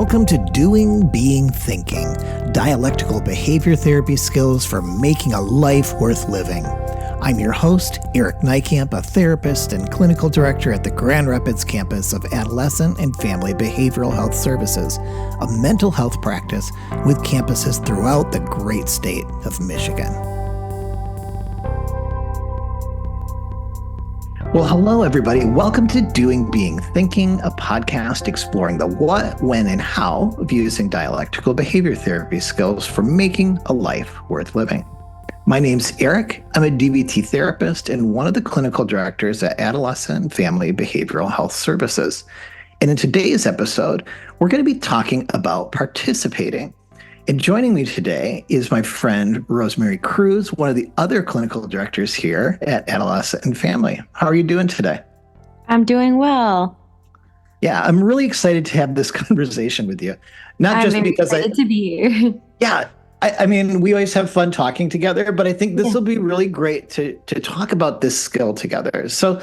Welcome to Doing, Being, Thinking, dialectical behavior therapy skills for making a life worth living. I'm your host, Eric Nykamp, a therapist and clinical director at the Grand Rapids campus of Adolescent and Family Behavioral Health Services, a mental health practice with campuses throughout the great state of Michigan. Well, hello, everybody. Welcome to Doing, Being, Thinking, a podcast exploring the what, when, and how of using dialectical behavior therapy skills for making a life worth living. My name's Eric. I'm a DBT therapist and one of the clinical directors at Adolescent and Family Behavioral Health Services. And in today's episode, we're going to be talking about participating. And joining me today is my friend, Rosemary Cruz, one of the other clinical directors here at Adolescent and Family. How are you doing today? I'm doing well. Yeah, I'm really excited to have this conversation with you. Not just because I'm excited to be here. Yeah, I mean, we always have fun talking together, but I think this will be really great to talk about this skill together. So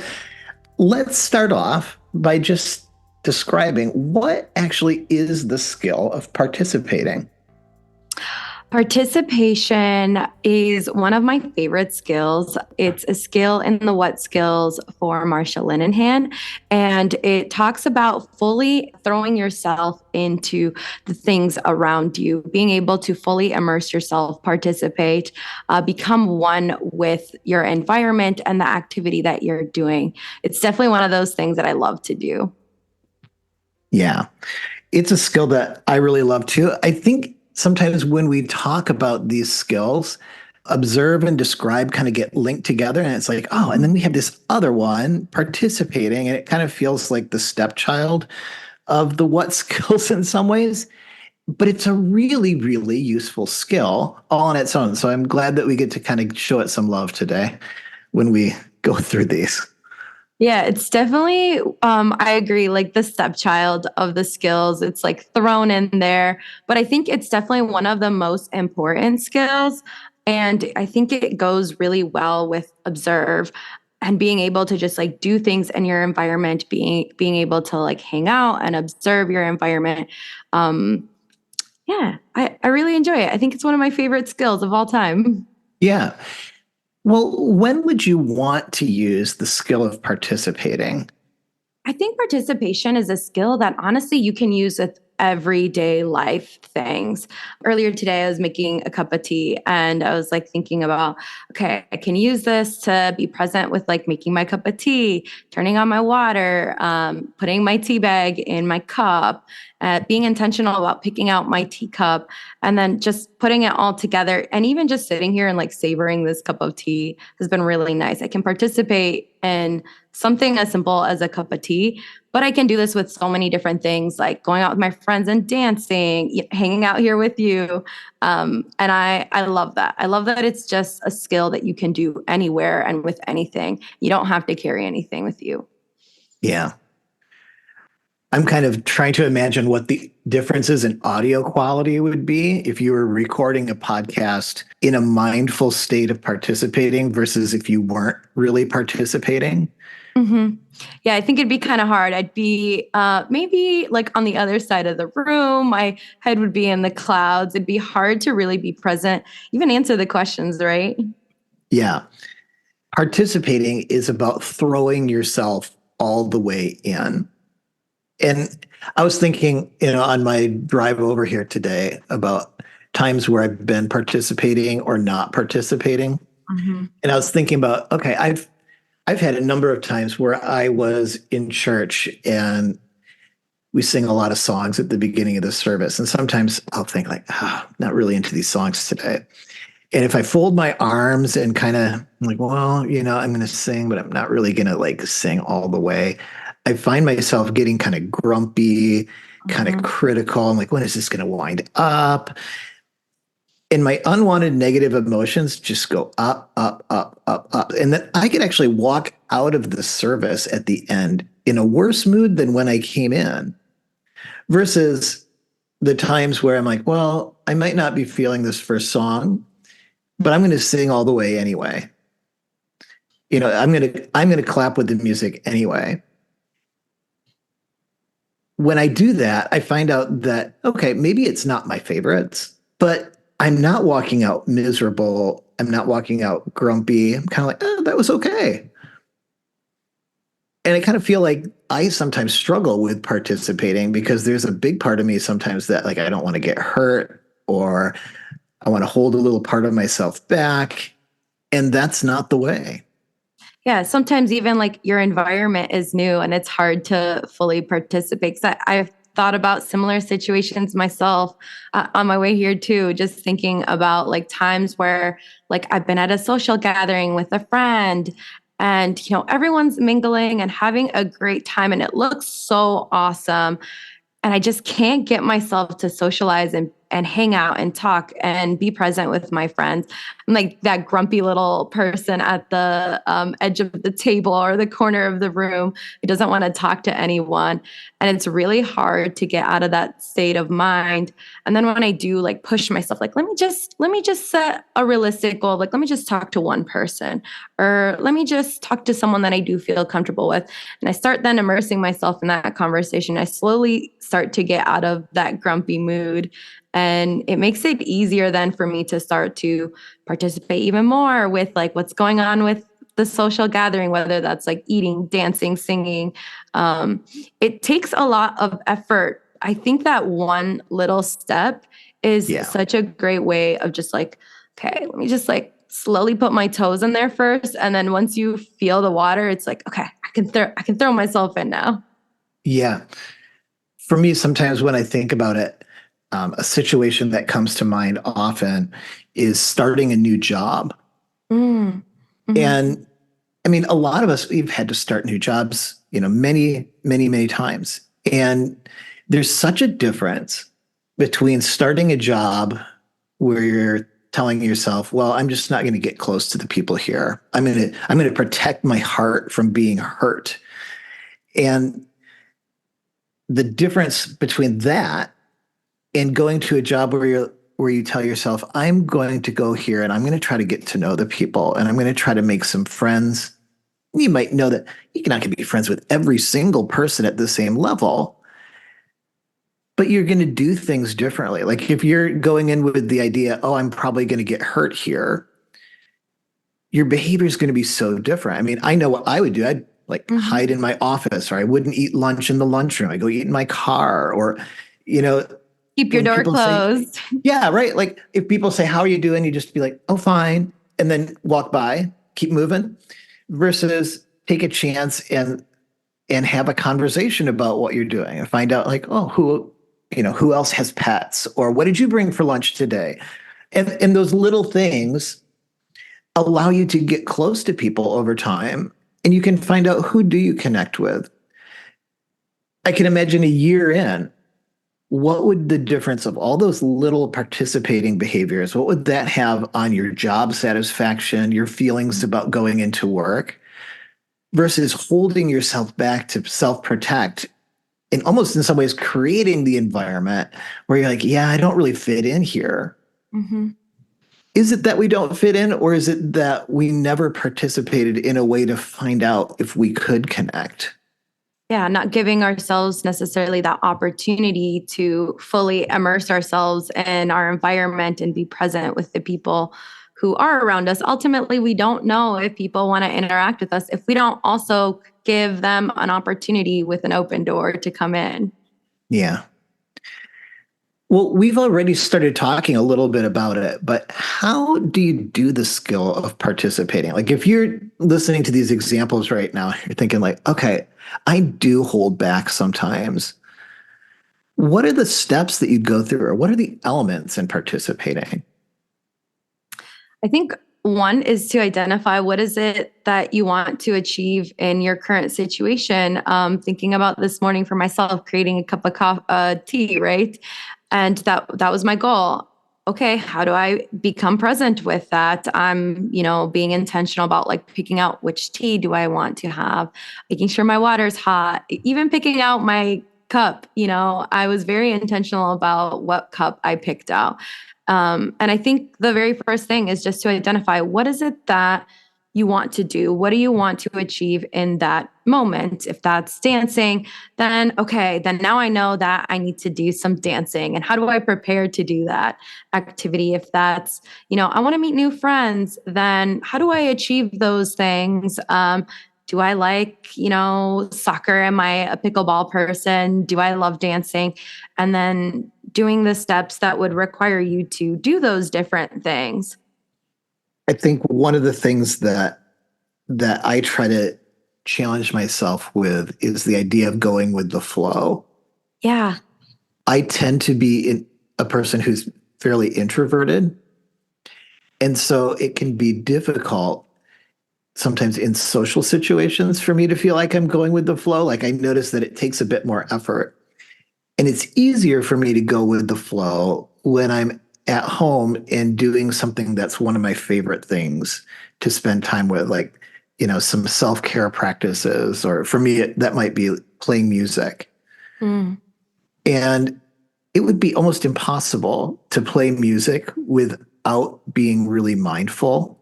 let's start off by just describing what actually is the skill of participating. Participation is one of my favorite skills. It's a skill in the What Skills for Marsha Linehan, and it talks about fully throwing yourself into the things around you, being able to fully immerse yourself, participate, become one with your environment and the activity that you're doing. It's definitely one of those things that I love to do. Yeah, it's a skill that I really love too. I think sometimes when we talk about these skills, observe and describe kind of get linked together. And it's like, oh, and then we have this other one, participating. And it kind of feels like the stepchild of the what skills in some ways. But it's a really, really useful skill all on its own. So I'm glad that we get to kind of show it some love today when we go through these. Yeah, it's definitely, I agree, like the stepchild of the skills. It's like thrown in there, but I think it's definitely one of the most important skills. And I think it goes really well with observe and being able to just like do things in your environment, being able to like hang out and observe your environment. Yeah, I really enjoy it. I think it's one of my favorite skills of all time. Yeah. Well, when would you want to use the skill of participating? I think participation is a skill that honestly you can use with everyday life things. Earlier today, I was making a cup of tea and I was like thinking about, okay, I can use this to be present with like making my cup of tea, turning on my water, putting my tea bag in my cup, being intentional about picking out my teacup, and then just putting it all together. And even just sitting here and like savoring this cup of tea has been really nice. I can participate in something as simple as a cup of tea, but I can do this with so many different things, like going out with my friends and dancing, hanging out here with you. And I love that. I love that it's just a skill that you can do anywhere and with anything. You don't have to carry anything with you. Yeah. I'm kind of trying to imagine what the differences in audio quality would be if you were recording a podcast in a mindful state of participating versus if you weren't really participating. Mm-hmm. Yeah, I think it'd be kind of hard. I'd be maybe like on the other side of the room. My head would be in the clouds. It'd be hard to really be present, even answer the questions, right? Yeah. Participating is about throwing yourself all the way in. And I was thinking, on my drive over here today about times where I've been participating or not participating. Mm-hmm. And I was thinking about, okay, I've had a number of times where I was in church and we sing a lot of songs at the beginning of the service. And sometimes I'll think like, not really into these songs today. And if I fold my arms and kind of like, well, I'm going to sing, but I'm not really going to like sing all the way. I find myself getting kind of grumpy, kind of critical. I'm like, when is this going to wind up? And my unwanted negative emotions just go up, up, up, up, up. And then I could actually walk out of the service at the end in a worse mood than when I came in, versus the times where I'm like, well, I might not be feeling this first song, but I'm going to sing all the way anyway. I'm going to clap with the music anyway. when I do that, I find out that, okay, maybe it's not my favorites, but I'm not walking out miserable. I'm not walking out grumpy. I'm kind of like, oh, that was okay. And I kind of feel like I sometimes struggle with participating because there's a big part of me sometimes that like I don't want to get hurt or I want to hold a little part of myself back. And that's not the way. Yeah, sometimes even like your environment is new and it's hard to fully participate. 'Cause I've thought about similar situations myself on my way here too, just thinking about like times where like I've been at a social gathering with a friend and everyone's mingling and having a great time and it looks so awesome and I just can't get myself to socialize and hang out and talk and be present with my friends. I'm like that grumpy little person at the edge of the table or the corner of the room who doesn't want to talk to anyone. And it's really hard to get out of that state of mind. And then when I do like push myself, like let me just set a realistic goal. Like let me just talk to one person or let me just talk to someone that I do feel comfortable with. And I start then immersing myself in that conversation. I slowly start to get out of that grumpy mood. And it makes it easier then for me to start to participate even more with like what's going on with the social gathering, whether that's like eating, dancing, singing. It takes a lot of effort. I think that one little step is Yeah. such a great way of just like, okay, let me just like slowly put my toes in there first. And then once you feel the water, it's like, okay, I can throw myself in now. Yeah. For me, sometimes when I think about it, a situation that comes to mind often is starting a new job. Mm. Hmm. And I mean, a lot of us, we've had to start new jobs, many, many, many times. And there's such a difference between starting a job where you're telling yourself, well, I'm just not going to get close to the people here. I'm going to protect my heart from being hurt. And the difference between that and going to a job where you tell yourself, I'm going to go here and I'm going to try to get to know the people and I'm going to try to make some friends. You might know that you're not going to be friends with every single person at the same level, but you're going to do things differently. Like if you're going in with the idea, oh, I'm probably going to get hurt here, your behavior is going to be so different. I mean, I know what I would do. I'd like Hmm. hide in my office or I wouldn't eat lunch in the lunchroom. I go eat in my car or, you know, Keep your when door people say, closed. yeah, right. Like if people say, how are you doing? You just be like, oh, fine. And then walk by, keep moving versus take a chance and have a conversation about what you're doing and find out like, oh, who else has pets or what did you bring for lunch today? And those little things allow you to get close to people over time and you can find out who do you connect with. I can imagine a year in, what would the difference of all those little participating behaviors, what would that have on your job satisfaction, your feelings about going into work versus holding yourself back to self-protect and almost in some ways creating the environment where you're like, yeah, I don't really fit in here. Hmm. Is it that we don't fit in, or is it that we never participated in a way to find out if we could connect? Yeah, not giving ourselves necessarily that opportunity to fully immerse ourselves in our environment and be present with the people who are around us. Ultimately, we don't know if people want to interact with us if we don't also give them an opportunity with an open door to come in. Yeah. Well, we've already started talking a little bit about it, but how do you do the skill of participating? Like, if you're listening to these examples right now, you're thinking, like, okay, I do hold back sometimes. What are the steps that you go through, or what are the elements in participating? I think one is to identify what is it that you want to achieve in your current situation. Thinking about this morning for myself, creating a cup of tea, right? And that was my goal. Okay, how do I become present with that? I'm, being intentional about like picking out which tea do I want to have, making sure my water's hot, even picking out my cup. I was very intentional about what cup I picked out. And I think the very first thing is just to identify what is it that you want to do? What do you want to achieve in that moment. If that's dancing, then okay, then now I know that I need to do some dancing. And how do I prepare to do that activity? If that's, I want to meet new friends, then how do I achieve those things? Do I like, soccer? Am I a pickleball person? Do I love dancing? And then doing the steps that would require you to do those different things. I think one of the things that I try to challenge myself with is the idea of going with the flow. Yeah. I tend to be a person who's fairly introverted. And so it can be difficult sometimes in social situations for me to feel like I'm going with the flow. Like I notice that it takes a bit more effort. And it's easier for me to go with the flow when I'm at home and doing something that's one of my favorite things to spend time with, like, some self-care practices, or for me, that might be playing music. Mm. And it would be almost impossible to play music without being really mindful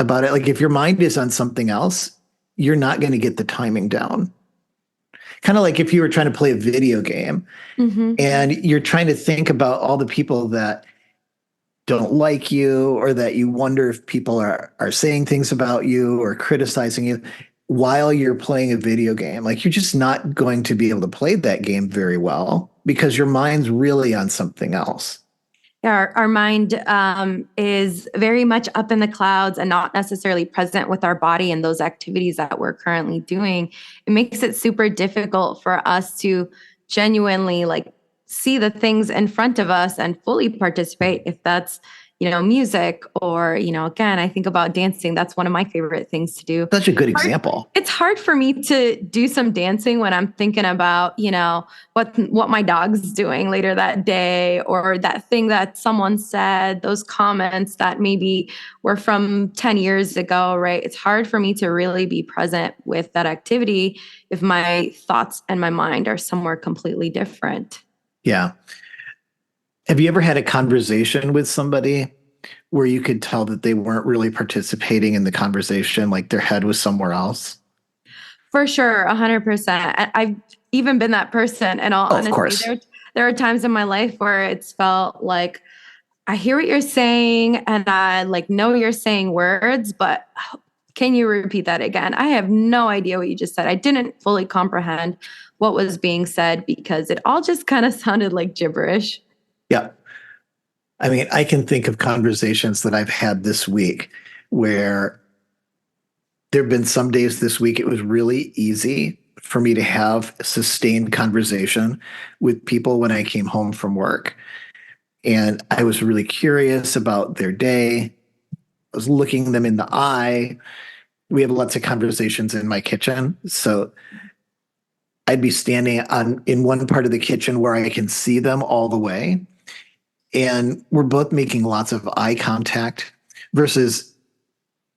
about it. Like if your mind is on something else, you're not going to get the timing down. Kind of like if you were trying to play a video game Mm-hmm. and you're trying to think about all the people that don't like you, or that you wonder if people are saying things about you or criticizing you while you're playing a video game. Like you're just not going to be able to play that game very well because your mind's really on something else. Yeah, our mind is very much up in the clouds and not necessarily present with our body and those activities that we're currently doing. It makes it super difficult for us to genuinely like see the things in front of us and fully participate. If that's, music or, again, I think about dancing. That's one of my favorite things to do. Such a good example. It's hard for me to do some dancing when I'm thinking about, what my dog's doing later that day, or that thing that someone said, those comments that maybe were from 10 years ago, right? It's hard for me to really be present with that activity if my thoughts and my mind are somewhere completely different. Yeah. Have you ever had a conversation with somebody where you could tell that they weren't really participating in the conversation, like their head was somewhere else? For sure, 100%. I've even been that person. In all Oh, of honesty, course. there are times in my life where it's felt like I hear what you're saying and I like know you're saying words, but can you repeat that again? I have no idea what you just said. I didn't fully comprehend what was being said because it all just kind of sounded like gibberish. Yeah. I mean, I can think of conversations that I've had this week where there have been some days this week it was really easy for me to have sustained conversation with people when I came home from work. And I was really curious about their day. I was looking them in the eye. We have lots of conversations in my kitchen. So I'd be standing in one part of the kitchen where I can see them all the way. And we're both making lots of eye contact versus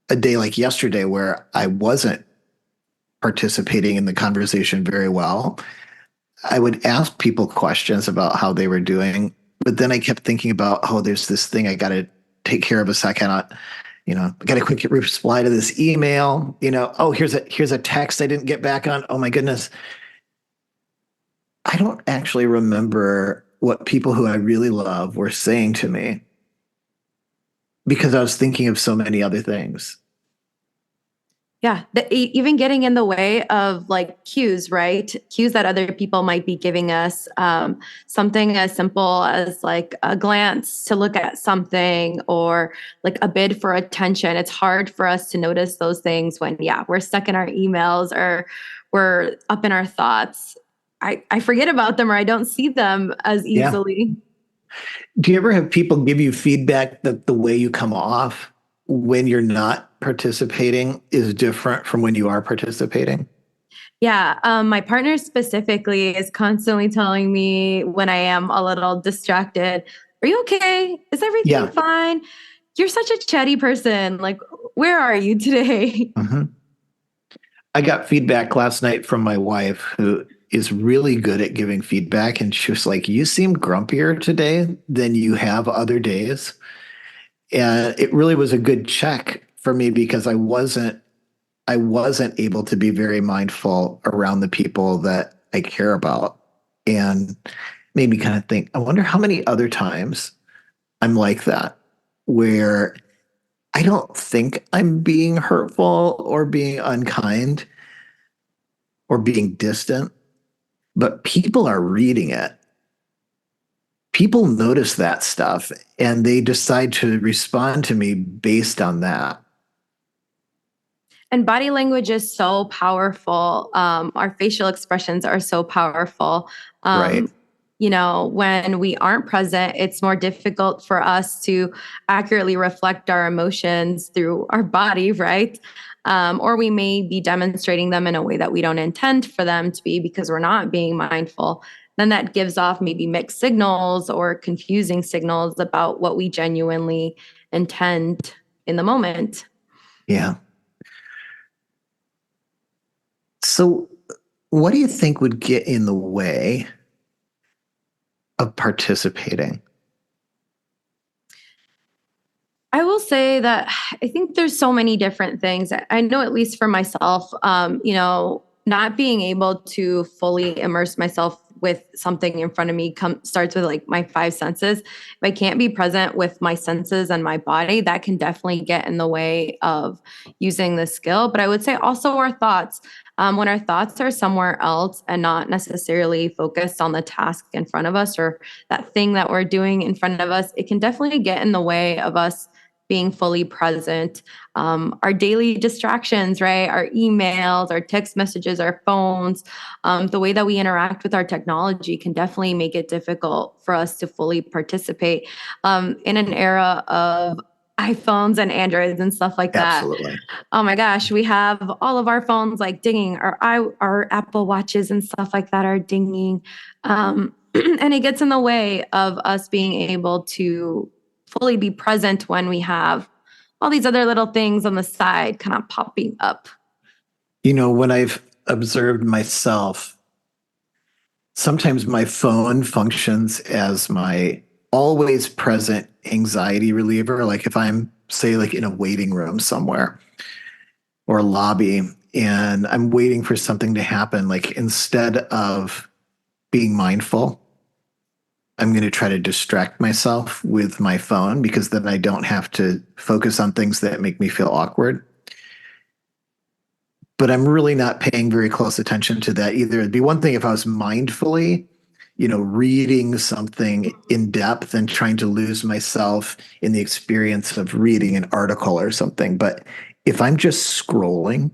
a day like yesterday where I wasn't participating in the conversation very well. I would ask people questions about how they were doing, but then I kept thinking about, oh, there's this thing I got to take care of a second. I got to quick reply to this email. Oh, here's a text I didn't get back on. Oh my goodness. I don't actually remember what people who I really love were saying to me because I was thinking of so many other things. Yeah, even getting in the way of like cues, right? Cues that other people might be giving us. Something as simple as like a glance to look at something or like a bid for attention. It's hard for us to notice those things when, yeah, we're stuck in our emails or we're up in our thoughts. I forget about them or I don't see them as Yeah. easily. Do you ever have people give you feedback that the way you come off when you're not participating is different from when you are participating? Yeah, my partner specifically is constantly telling me when I am a little distracted, "Are you okay? Is everything Yeah. fine? You're such a chatty person. Like, where are you today?" Mhm. I got feedback last night from my wife, who is really good at giving feedback. And she was like, "You seem grumpier today than you have other days." And it really was a good check for me because I wasn't I wasn't able to be very mindful around the people that I care about. And made me kind of think, I wonder how many other times I'm like that, where I don't think I'm being hurtful or being unkind or being distant, but people are reading it. People notice that stuff and they decide to respond to me based on that. And body language is so powerful. Our facial expressions are so powerful. Right. Um, when we aren't present, it's more difficult for us to accurately reflect our emotions through our body, right? Or we may be demonstrating them in a way that we don't intend for them to be because we're not being mindful. Then that gives off maybe mixed signals or confusing signals about what we genuinely intend in the moment. Yeah. So, what do you think would get in the way of participating? I will say that I think there's so many different things. I know, at least for myself, not being able to fully immerse myself with something in front of me starts with like my five senses. If I can't be present with my senses and my body, that can definitely get in the way of using the skill. But I would say also our thoughts. When our thoughts are somewhere else and not necessarily focused on the task in front of us or that thing that we're doing in front of us, it can definitely get in the way of us being fully present. Our daily distractions, right? Our emails, our text messages, our phones, the way that we interact with our technology can definitely make it difficult for us to fully participate in an era of iPhones and Androids and stuff like that. Absolutely. Oh my gosh, we have all of our phones like dinging, our Apple Watches and stuff like that are dinging. And it gets in the way of us being able to fully be present when we have all these other little things on the side kind of popping up. When I've observed myself, sometimes my phone functions as my always present anxiety reliever. Like if I'm, say, like in a waiting room somewhere or a lobby and I'm waiting for something to happen, like instead of being mindful, I'm going to try to distract myself with my phone because then I don't have to focus on things that make me feel awkward. But I'm really not paying very close attention to that either. It'd be one thing if I was mindfully, reading something in depth and trying to lose myself in the experience of reading an article or something. But if I'm just scrolling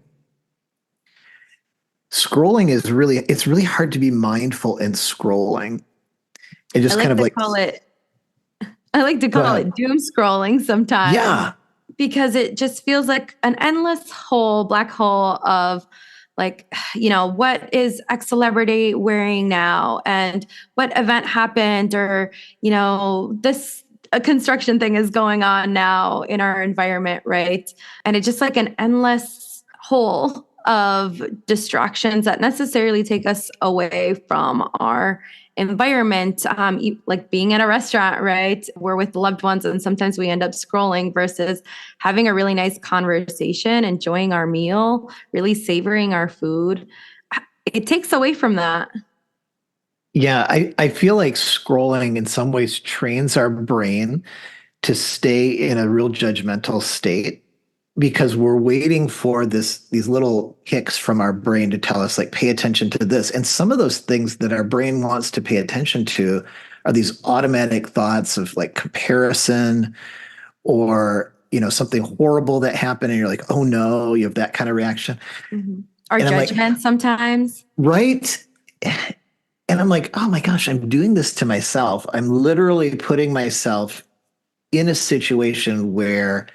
it's really hard to be mindful in scrolling. It I just kind like of to like, call it I like to go call ahead. it doom scrolling sometimes Yeah. because it just feels like an endless black hole of like, what is X celebrity wearing now and what event happened or, this a construction thing is going on now in our environment, right? And it's just like an endless hole of distractions that necessarily take us away from our environment, like being at a restaurant, right? We're with loved ones, and sometimes we end up scrolling versus having a really nice conversation, enjoying our meal, really savoring our food. It takes away from that. Yeah, I feel like scrolling in some ways trains our brain to stay in a real judgmental state because we're waiting for these little kicks from our brain to tell us like pay attention to this. And some of those things that our brain wants to pay attention to are these automatic thoughts of like comparison or something horrible that happened and you're like, oh no, you have that kind of reaction. Mhm. Our And I'm like, judgment sometimes. right. And I'm like, oh my gosh, I'm doing this to myself. I'm literally putting myself in a situation where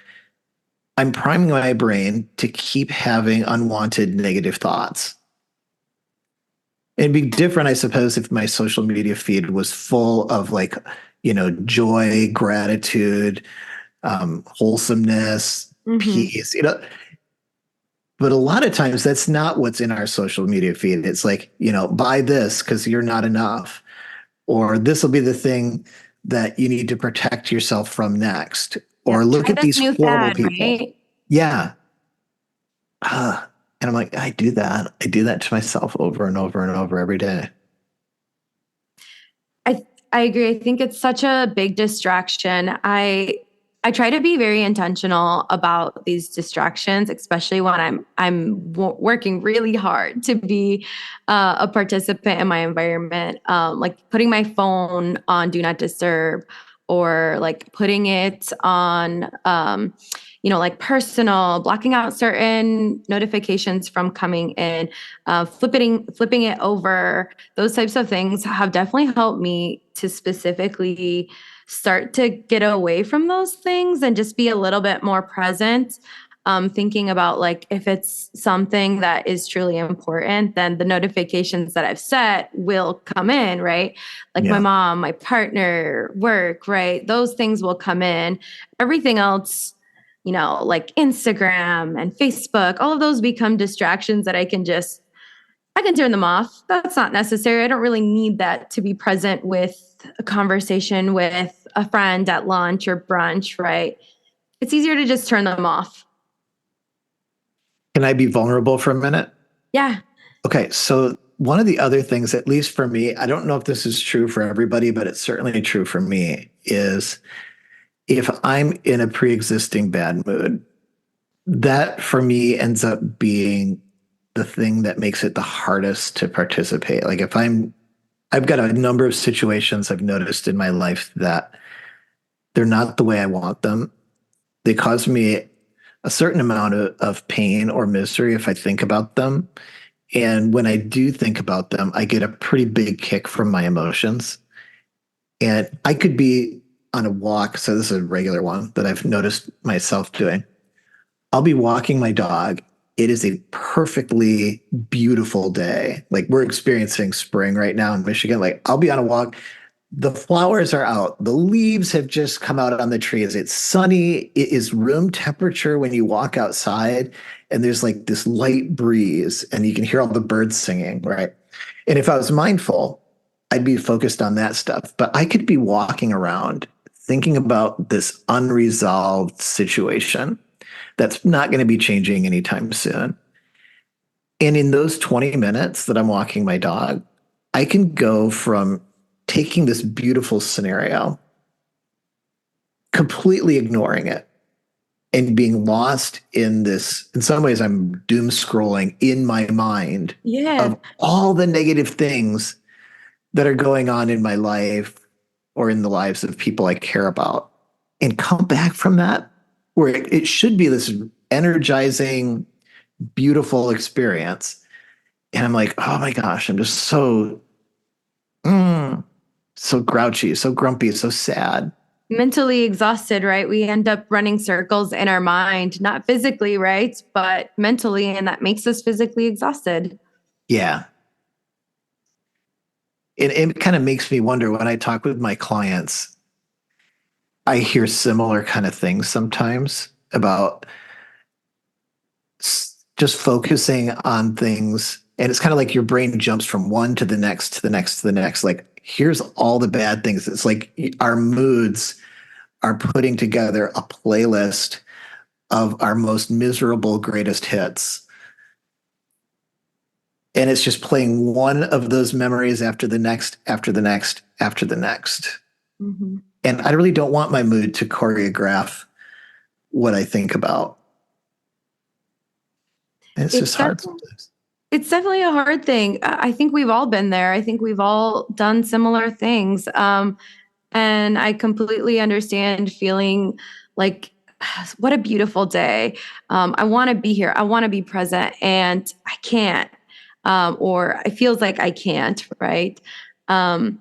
I'm priming my brain to keep having unwanted negative thoughts. It'd be different, I suppose, if my social media feed was full of like, joy, gratitude, wholesomeness, Hmm. peace, But a lot of times that's not what's in our social media feed. It's like, buy this because you're not enough, or this will be the thing that you need to protect yourself from next, Yeah. or look Try at this these new horrible fad, people. right? Yeah. And I'm like, I do that. I do that to myself over and over and over every day. I agree. I think it's such a big distraction. I try to be very intentional about these distractions, especially when working really hard to be a participant in my environment. Like putting my phone on do not disturb, or like putting it on, like personal, blocking out certain notifications from coming in, flipping it over. Those types of things have definitely helped me to specifically start to get away from those things and just be a little bit more present. Thinking about like if it's something that is truly important, then the notifications that I've set will come in, right? Like my Yeah. mom, my partner, work, right? Those things will come in. Everything else, like Instagram and Facebook, all of those become distractions that I can turn them off. That's not necessary. I don't really need that to be present with a conversation with a friend at lunch or brunch, right? It's easier to just turn them off. Can I be vulnerable for a minute? Yeah. Okay. So, one of the other things, at least for me, I don't know if this is true for everybody, but it's certainly true for me, is if I'm in a pre existing bad mood, that for me ends up being the thing that makes it the hardest to participate. Like I've got a number of situations I've noticed in my life that they're not the way I want them. They cause me a certain amount of pain or misery if I think about them. And when I do think about them, I get a pretty big kick from my emotions. And I could be on a walk. So this is a regular one that I've noticed myself doing. I'll be walking my dog. It is a perfectly beautiful day. Like we're experiencing spring right now in Michigan. Like I'll be on a walk. The flowers are out. The leaves have just come out on the trees. It's sunny. It is room temperature when you walk outside, and there's like this light breeze, and you can hear all the birds singing, right? And if I was mindful, I'd be focused on that stuff. But I could be walking around thinking about this unresolved situation that's not going to be changing anytime soon. And in those 20 minutes that I'm walking my dog, I can go from taking this beautiful scenario, completely ignoring it, and being lost in this. In some ways, I'm doom scrolling in my mind Yeah. of all the negative things that are going on in my life or in the lives of people I care about, and come back from that where it should be this energizing, beautiful experience. And I'm like, oh my gosh, I'm just mm, so grouchy, so grumpy, so sad. Mentally exhausted, right? We end up running circles in our mind, not physically, right? But mentally, and that makes us physically exhausted. Yeah. It kind of makes me wonder when I talk with my clients, I hear similar kind of things sometimes about just focusing on things. And it's kind of like your brain jumps from one to the next, to the next, to the next. Like, here's all the bad things. It's like our moods are putting together a playlist of our most miserable greatest hits. And it's just playing one of those memories after the next, after the next, after the next. Mm-hmm. And I really don't want my mood to choreograph what I think about. And it's It's just hard definitely sometimes. It's definitely a hard thing. I think we've all been there. I think we've all done similar things. And I completely understand feeling like, what a beautiful day. I want to be here. I want to be present, and I can't. Or it feels like I can't, right? Um,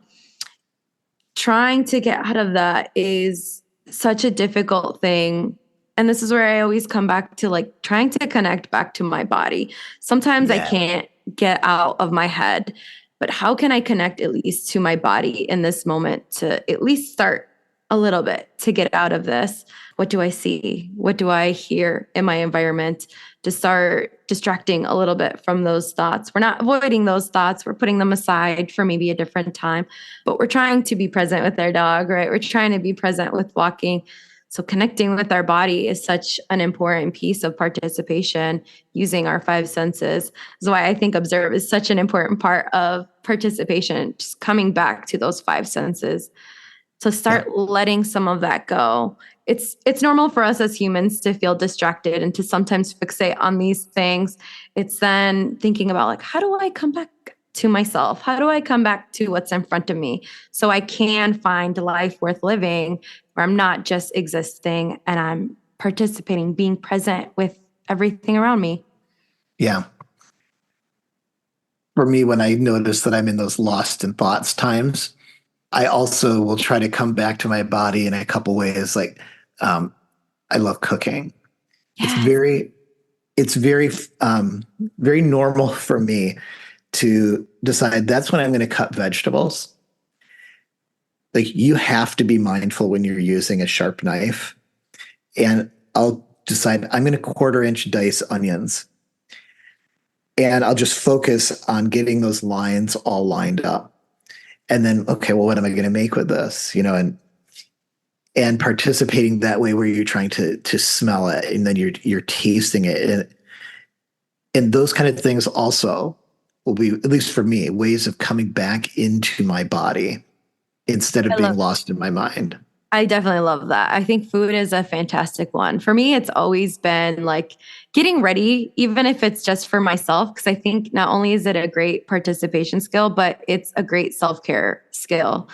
Trying to get out of that is such a difficult thing. And this is where I always come back to like trying to connect back to my body. Sometimes I Yeah. can't get out of my head, but how can I connect at least to my body in this moment to at least start a little bit to get out of this? What do I see? What do I hear in my environment to start distracting a little bit from those thoughts? We're not avoiding those thoughts, we're putting them aside for maybe a different time, but we're trying to be present with our dog, right? We're trying to be present with walking. So connecting with our body is such an important piece of participation using our five senses. That's why I think observe is such an important part of participation, just coming back to those five senses. So Yeah. start letting some of that go. It's normal for us as humans to feel distracted and to sometimes fixate on these things. It's then thinking about like, how do I come back to myself? How do I come back to what's in front of me so I can find life worth living where I'm not just existing and I'm participating, being present with everything around me? Yeah. For me, when I notice that I'm in those lost in thoughts times, I also will try to come back to my body in a couple ways. Like, um, I love cooking. It's Yes. very, it's very, very normal for me to decide that's when I'm going to cut vegetables. Like, you have to be mindful when you're using a sharp knife. And I'll decide I'm going to quarter-inch dice onions. And I'll just focus on getting those lines all lined up. And then, okay, well, what am I going to make with this? And participating that way where you're trying to smell it and then you're tasting it. And those kind of things also will be, at least for me, ways of coming back into my body instead of I being love lost in my mind. I definitely love that. I think food is a fantastic one. For me, it's always been like getting ready, even if it's just for myself, because I think not only is it a great participation skill, but it's a great self care skill.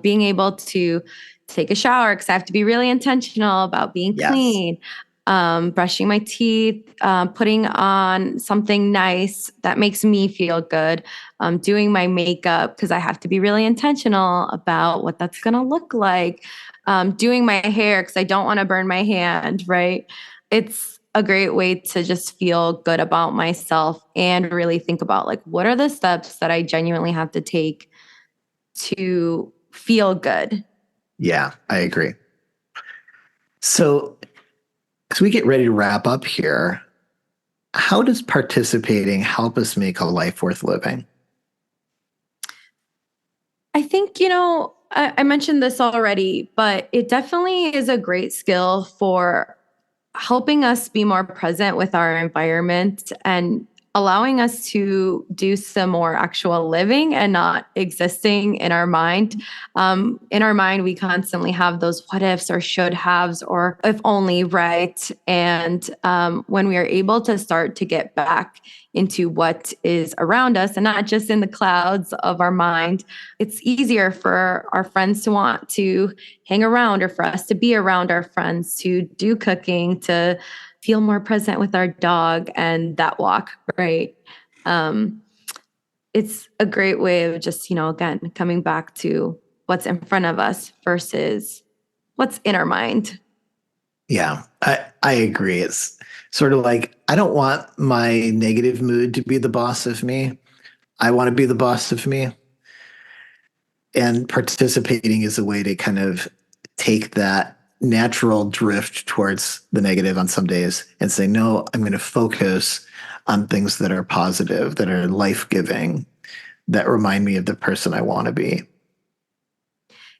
Being able to take a shower, because I have to be really intentional about being Yes. clean, brushing my teeth, putting on something nice that makes me feel good, doing my makeup because I have to be really intentional about what that's going to look like, doing my hair because I don't want to burn my hand, right? It's a great way to just feel good about myself and really think about like, what are the steps that I genuinely have to take to feel good? Yeah, I agree. So, as we get ready to wrap up here, how does participating help us make a life worth living? I think, I mentioned this already, but it definitely is a great skill for helping us be more present with our environment and allowing us to do some more actual living and not existing in our mind. In our mind, we constantly have those what ifs or should haves or if only, right? And when we are able to start to get back into what is around us and not just in the clouds of our mind, it's easier for our friends to want to hang around or for us to be around our friends, to do cooking, to feel more present with our dog and that walk, right? Um, it's a great way of just, again, coming back to what's in front of us versus what's in our mind. Yeah, I agree. It's sort of like I don't want my negative mood to be the boss of me. I want to be the boss of me. And participating is a way to kind of take that natural drift towards the negative on some days and say, no, I'm going to focus on things that are positive, that are life giving, that remind me of the person I want to be.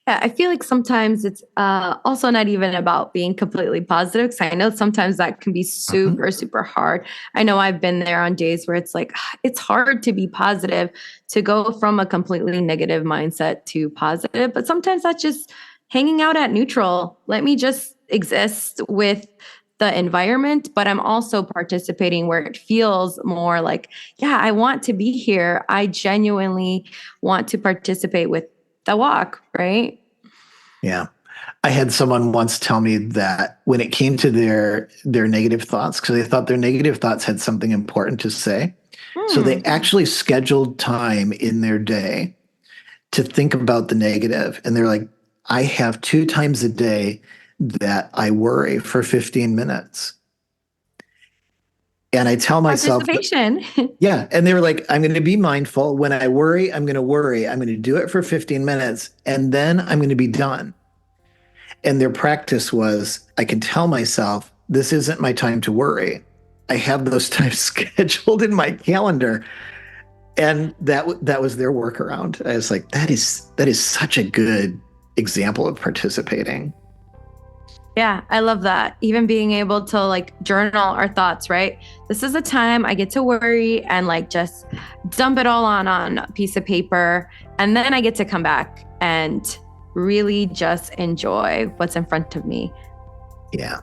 Yeah, I feel like sometimes it's also not even about being completely positive. Because I know sometimes that can be Mhm. super, super hard. I know I've been there on days where it's like, it's hard to be positive, to go from a completely negative mindset to positive. But sometimes that's just hanging out at neutral. Let me just exist with the environment, but I'm also participating where it feels more like, yeah, I want to be here. I genuinely want to participate with the walk, right? Yeah. I had someone once tell me that when it came to their negative thoughts, because they thought their negative thoughts had something important to say, so they Hmm. actually scheduled time in their day to think about the negative. And they're like, I have two times a day that I worry for 15 minutes. And I tell myself, Participation. yeah. And they were like, I'm going to be mindful. When I worry, I'm going to worry. I'm going to do it for 15 minutes and then I'm going to be done. And their practice was I can tell myself, this isn't my time to worry. I have those times scheduled in my calendar. And that was their workaround. I was like, that is such a good example of participating. Yeah, I love that. Even being able to like journal our thoughts, right? This is a time I get to worry and like just dump it all on a piece of paper. And then I get to come back and really just enjoy what's in front of me. Yeah.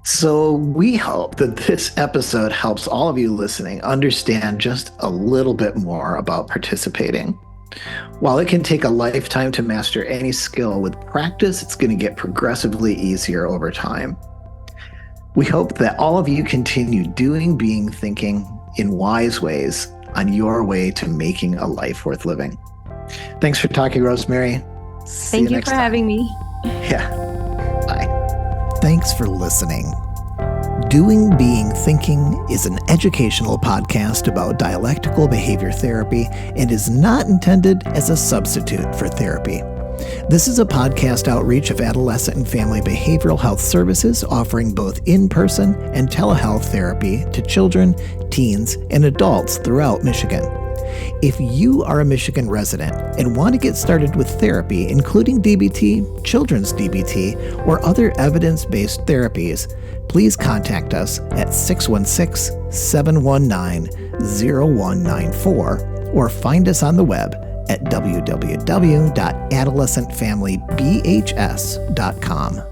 So we hope that this episode helps all of you listening understand just a little bit more about participating. While it can take a lifetime to master any skill, with practice, it's going to get progressively easier over time. We hope that all of you continue doing, being, thinking in wise ways on your way to making a life worth living. Thanks for talking, Rosemary. Thank you for having me. Yeah. Bye. Thanks for listening. Doing, Being, Thinking is an educational podcast about dialectical behavior therapy and is not intended as a substitute for therapy. This is a podcast outreach of adolescent and family behavioral health services, offering both in-person and telehealth therapy to children, teens, and adults throughout Michigan. If you are a Michigan resident and want to get started with therapy, including DBT, children's DBT, or other evidence-based therapies, please contact us at 616-719-0194 or find us on the web at www.adolescentfamilybhs.com.